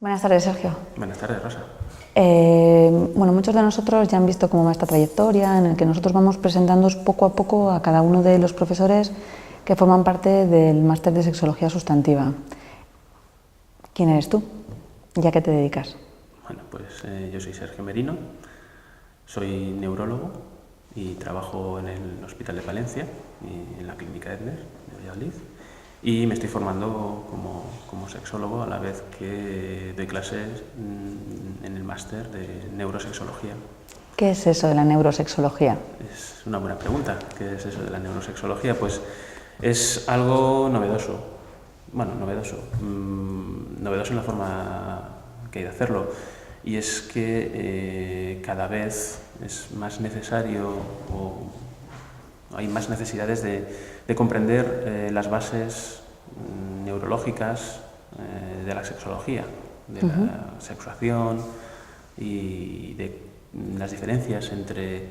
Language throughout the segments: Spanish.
Buenas tardes, Sergio. Buenas tardes, Rosa. Bueno, muchos de nosotros ya han visto cómo va esta trayectoria, en el que nosotros vamos presentando poco a poco a cada uno de los profesores que forman parte del máster de sexología sustantiva. ¿Quién eres tú? ¿Y a qué te dedicas? Bueno, pues yo soy Sergio Merino, soy neurólogo y trabajo en el Hospital de Palencia, y en la Clínica Edner de Valladolid, y me estoy formando como sexólogo a la vez que doy clases en el máster de neurosexología. ¿Qué es eso de la neurosexología? Es una buena pregunta. ¿Qué es eso de la neurosexología? Pues es algo novedoso. Bueno, novedoso en la forma que hay de hacerlo. Y es que cada vez es más necesario o hay más necesidades de comprender las bases neurológicas de la sexología, de la sexuación y de las diferencias entre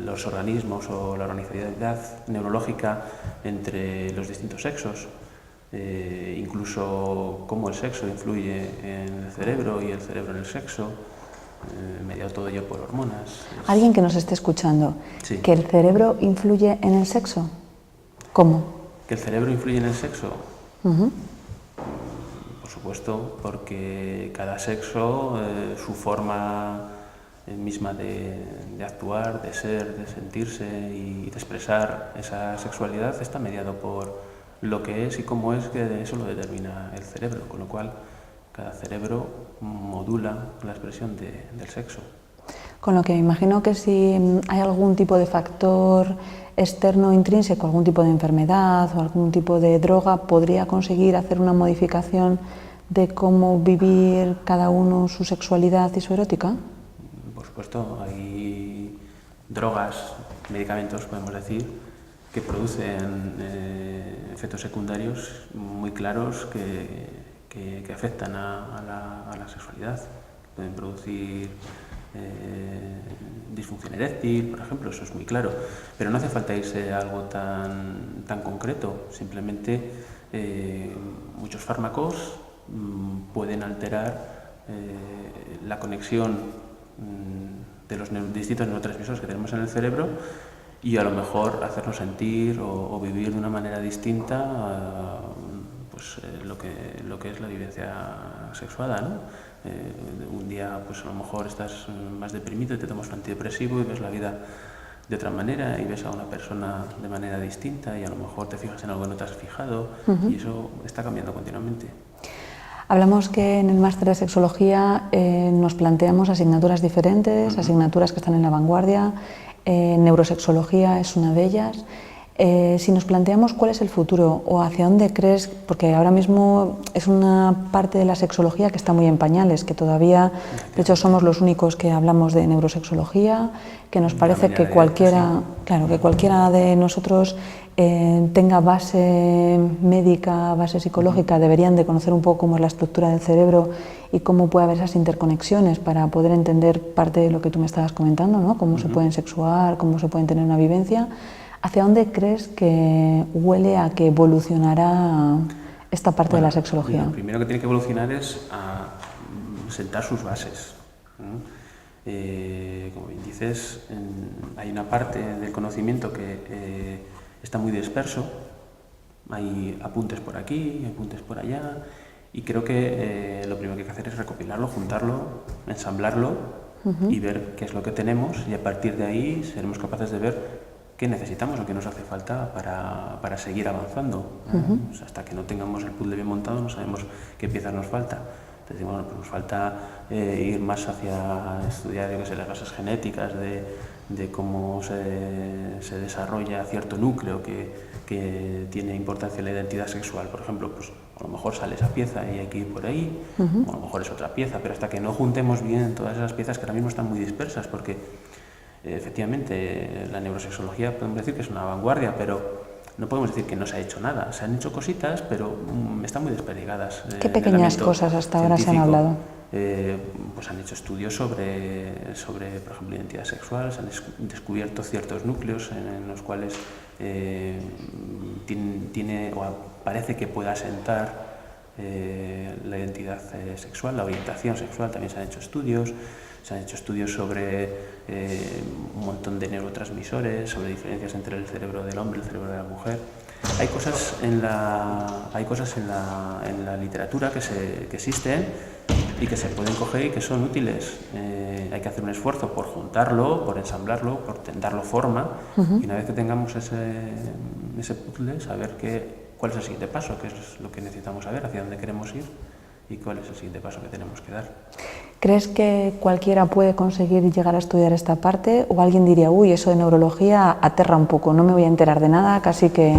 los organismos o la organicidad neurológica entre los distintos sexos, incluso cómo el sexo influye en el cerebro y el cerebro en el sexo, mediado todo ello por hormonas. Alguien que nos esté escuchando, Sí. ¿que el cerebro influye en el sexo? ¿Cómo? ¿Que el cerebro influye en el sexo? Por supuesto, porque cada sexo, su forma misma de actuar, de ser, de sentirse y de expresar esa sexualidad está mediado por lo que es y cómo es, que eso lo determina el cerebro, con lo cual cada cerebro modula la expresión del sexo. Con lo que me imagino que si hay algún tipo de factor externo intrínseco, algún tipo de enfermedad o algún tipo de droga, podría conseguir hacer una modificación de cómo vivir cada uno su sexualidad y su erótica. Por supuesto, hay drogas, medicamentos, podemos decir, que producen efectos secundarios muy claros que afectan a la sexualidad. Pueden producir disfunción eréctil, por ejemplo, eso es muy claro, pero no hace falta irse a algo tan concreto. Simplemente muchos fármacos pueden alterar la conexión de los distintos neurotransmisores que tenemos en el cerebro y a lo mejor hacernos sentir o vivir de una manera distinta lo que es la vivencia sexuada, ¿no? Un día pues a lo mejor estás más deprimido y te tomas un antidepresivo y ves la vida de otra manera y ves a una persona de manera distinta y a lo mejor te fijas en algo que no te has fijado y eso está cambiando continuamente. Hablamos que en el máster de sexología nos planteamos asignaturas diferentes, asignaturas que están en la vanguardia. Neurosexología es una de ellas. Si nos planteamos cuál es el futuro o hacia dónde crees, porque ahora mismo es una parte de la sexología que está muy en pañales, que todavía, de hecho, somos los únicos que hablamos de neurosexología, que nos parece que cualquiera de nosotros tenga base médica, base psicológica, deberían de conocer un poco cómo es la estructura del cerebro y cómo puede haber esas interconexiones para poder entender parte de lo que tú me estabas comentando, ¿no? Cómo se pueden sexuar, cómo se pueden tener una vivencia. ¿Hacia dónde crees que huele a que evolucionará esta parte de la sexología? Lo primero que tiene que evolucionar es a sentar sus bases, ¿no? Como bien dices, hay una parte del conocimiento que está muy disperso, hay apuntes por aquí, apuntes por allá, y creo que lo primero que hay que hacer es recopilarlo, juntarlo, ensamblarlo y ver qué es lo que tenemos, y a partir de ahí seremos capaces de ver qué necesitamos o qué nos hace falta para seguir avanzando. O sea, hasta que no tengamos el puzzle bien montado no sabemos qué piezas nos falta. Entonces, bueno, pues nos falta ir más hacia estudiar las bases genéticas de cómo se desarrolla cierto núcleo que tiene importancia en la identidad sexual. Por ejemplo, pues a lo mejor sale esa pieza y hay que ir por ahí, o a lo mejor es otra pieza, pero hasta que no juntemos bien todas esas piezas que ahora mismo están muy dispersas, porque efectivamente la neurosexología podemos decir que es una vanguardia, pero no podemos decir que no se ha hecho nada. Se han hecho cositas, pero están muy desperdigadas. ¿Qué pequeñas cosas hasta ahora se han hablado? Pues han hecho estudios sobre, por ejemplo, identidad sexual, se han descubierto ciertos núcleos en los cuales tiene o parece que pueda asentar la identidad sexual, la orientación sexual. También se han hecho estudios. Se han hecho estudios sobre un montón de neurotransmisores, sobre diferencias entre el cerebro del hombre y el cerebro de la mujer. Hay cosas en la literatura que existen y que se pueden coger y que son útiles. Hay que hacer un esfuerzo por juntarlo, por ensamblarlo, por darlo forma, y una vez que tengamos ese puzzle, saber cuál es el siguiente paso, qué es lo que necesitamos saber, hacia dónde queremos ir y cuál es el siguiente paso que tenemos que dar. ¿Crees que cualquiera puede conseguir llegar a estudiar esta parte? ¿O alguien diría, uy, eso de neurología aterra un poco, no me voy a enterar de nada, casi que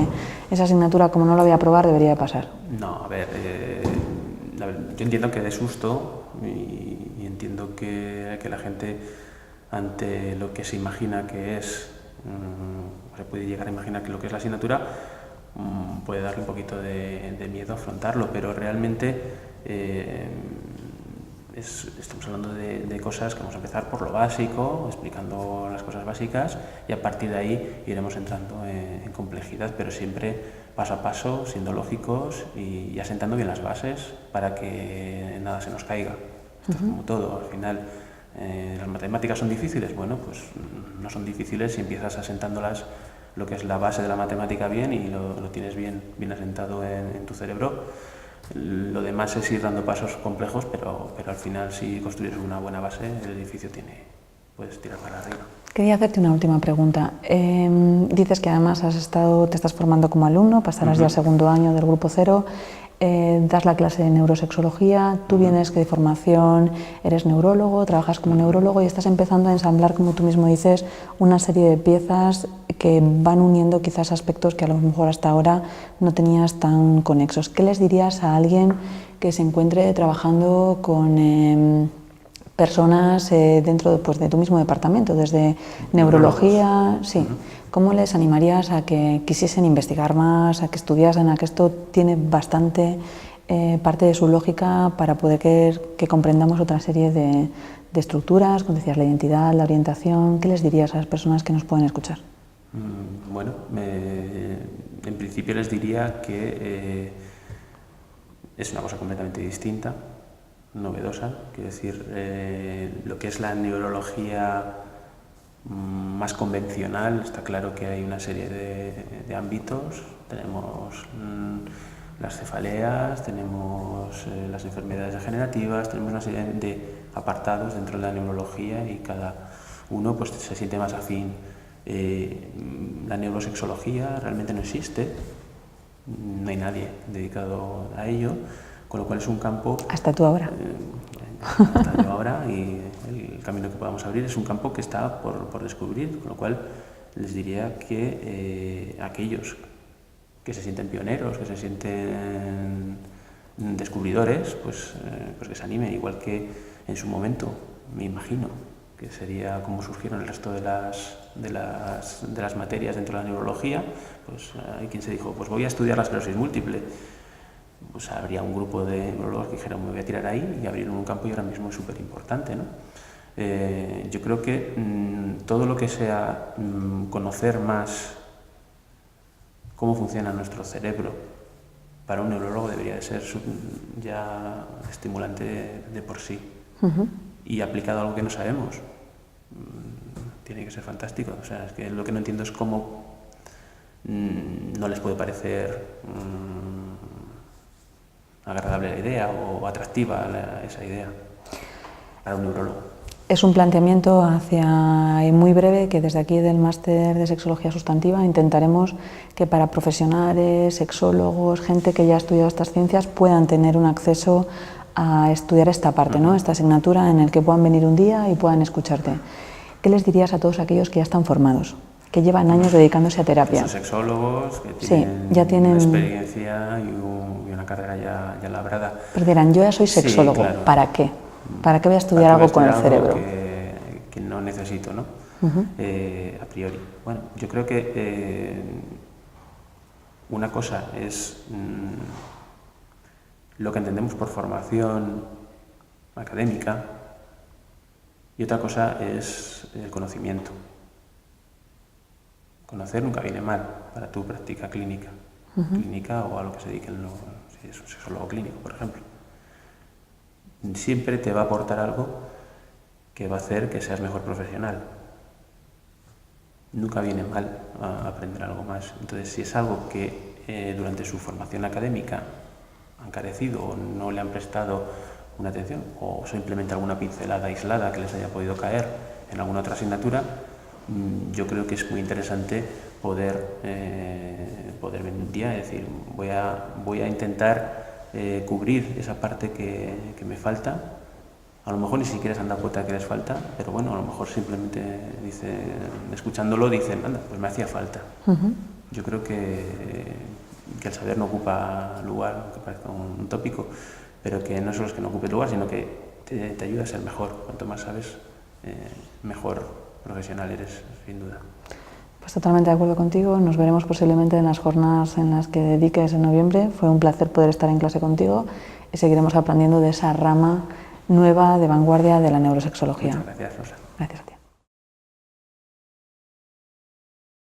esa asignatura, como no la voy a probar, debería de pasar? No, a ver, yo entiendo que dé susto y entiendo que la gente, ante lo que se imagina que es, se puede llegar a imaginar que lo que es la asignatura, puede darle un poquito de miedo afrontarlo, pero realmente estamos hablando de cosas que vamos a empezar por lo básico, explicando las cosas básicas, y a partir de ahí iremos entrando en complejidad, pero siempre paso a paso, siendo lógicos y asentando bien las bases para que nada se nos caiga. Esto es como todo, al final las matemáticas son difíciles, bueno, pues no son difíciles si empiezas asentándolas, lo que es la base de la matemática bien, y lo tienes bien asentado en tu cerebro. Lo demás es ir dando pasos complejos, pero al final, si construyes una buena base, el edificio puedes tirar para arriba. Quería hacerte una última pregunta. Dices que además te estás formando como alumno, pasarás ya al segundo año del Grupo Cero, das la clase de neurosexología, tú vienes que de formación eres neurólogo, trabajas como neurólogo y estás empezando a ensamblar, como tú mismo dices, una serie de piezas que van uniendo quizás aspectos que a lo mejor hasta ahora no tenías tan conexos. ¿Qué les dirías a alguien que se encuentre trabajando con personas dentro de tu mismo departamento, desde neurología? Sí. ¿Cómo les animarías a que quisiesen investigar más, a que estudiasen, a que esto tiene bastante parte de su lógica para poder que comprendamos otra serie de estructuras, como decías, la identidad, la orientación? ¿Qué les dirías a las personas que nos pueden escuchar? Bueno, en principio les diría que es una cosa completamente distinta, novedosa. Quiero decir, lo que es la neurología más convencional, está claro que hay una serie de ámbitos. Tenemos las cefaleas, tenemos las enfermedades degenerativas, tenemos una serie de apartados dentro de la neurología y cada uno pues se siente más afín. La neurosexología realmente no existe, no hay nadie dedicado a ello, con lo cual es un campo... Hasta tú ahora. Hasta yo ahora, y el camino que podamos abrir es un campo que está por descubrir, con lo cual les diría que aquellos que se sienten pioneros, que se sienten descubridores, pues que se animen, igual que en su momento, me imagino, que sería como surgieron el resto de las materias dentro de la neurología. Pues hay quien se dijo, pues voy a estudiar la esclerosis múltiple. Pues habría un grupo de neurólogos que dijeron, me voy a tirar ahí, y abrieron un campo, y ahora mismo es súper importante, ¿no? Yo creo que todo lo que sea conocer más cómo funciona nuestro cerebro, para un neurólogo debería de ser ya estimulante de por sí. Y aplicado a algo que no sabemos, tiene que ser fantástico. O sea, es que lo que no entiendo es cómo no les puede parecer agradable la idea o atractiva esa idea para un neurólogo. Es un planteamiento hacia muy breve que desde aquí del Máster de Sexología Sustantiva intentaremos que para profesionales, sexólogos, gente que ya ha estudiado estas ciencias puedan tener un acceso a estudiar esta parte, ¿no? Esta asignatura en el que puedan venir un día y puedan escucharte. ¿Qué les dirías a todos aquellos que ya están formados, que llevan años dedicándose a terapia? Son sexólogos que ya tienen una experiencia y una carrera ya labrada. Pero dirán, yo ya soy sexólogo, sí, claro. ¿Para qué? ¿Para qué voy a estudiar algo con el cerebro? Que no necesito, ¿no? A priori. Bueno, yo creo que una cosa es lo que entendemos por formación académica y otra cosa es el conocimiento. Conocer nunca viene mal para tu práctica clínica, clínica o a lo que se dediquen los si es un sexólogo clínico, por ejemplo. Siempre te va a aportar algo que va a hacer que seas mejor profesional. Nunca viene mal aprender algo más. Entonces, si es algo que durante su formación académica han carecido o no le han prestado una atención, o simplemente alguna pincelada aislada que les haya podido caer en alguna otra asignatura, yo creo que es muy interesante poder venir un día y decir, voy a intentar cubrir esa parte que me falta. A lo mejor ni siquiera se han dado cuenta que les falta, pero bueno, a lo mejor simplemente escuchándolo dicen, anda, pues me hacía falta. Yo creo que el saber no ocupa lugar, aunque parezca un tópico, pero que no solo es que no ocupe lugar, sino que te ayuda a ser mejor. Cuanto más sabes, mejor profesional eres, sin duda. Pues totalmente de acuerdo contigo. Nos veremos posiblemente en las jornadas en las que dediques en noviembre. Fue un placer poder estar en clase contigo y seguiremos aprendiendo de esa rama nueva de vanguardia de la neurosexología. Muchas gracias, Rosa. Gracias a ti.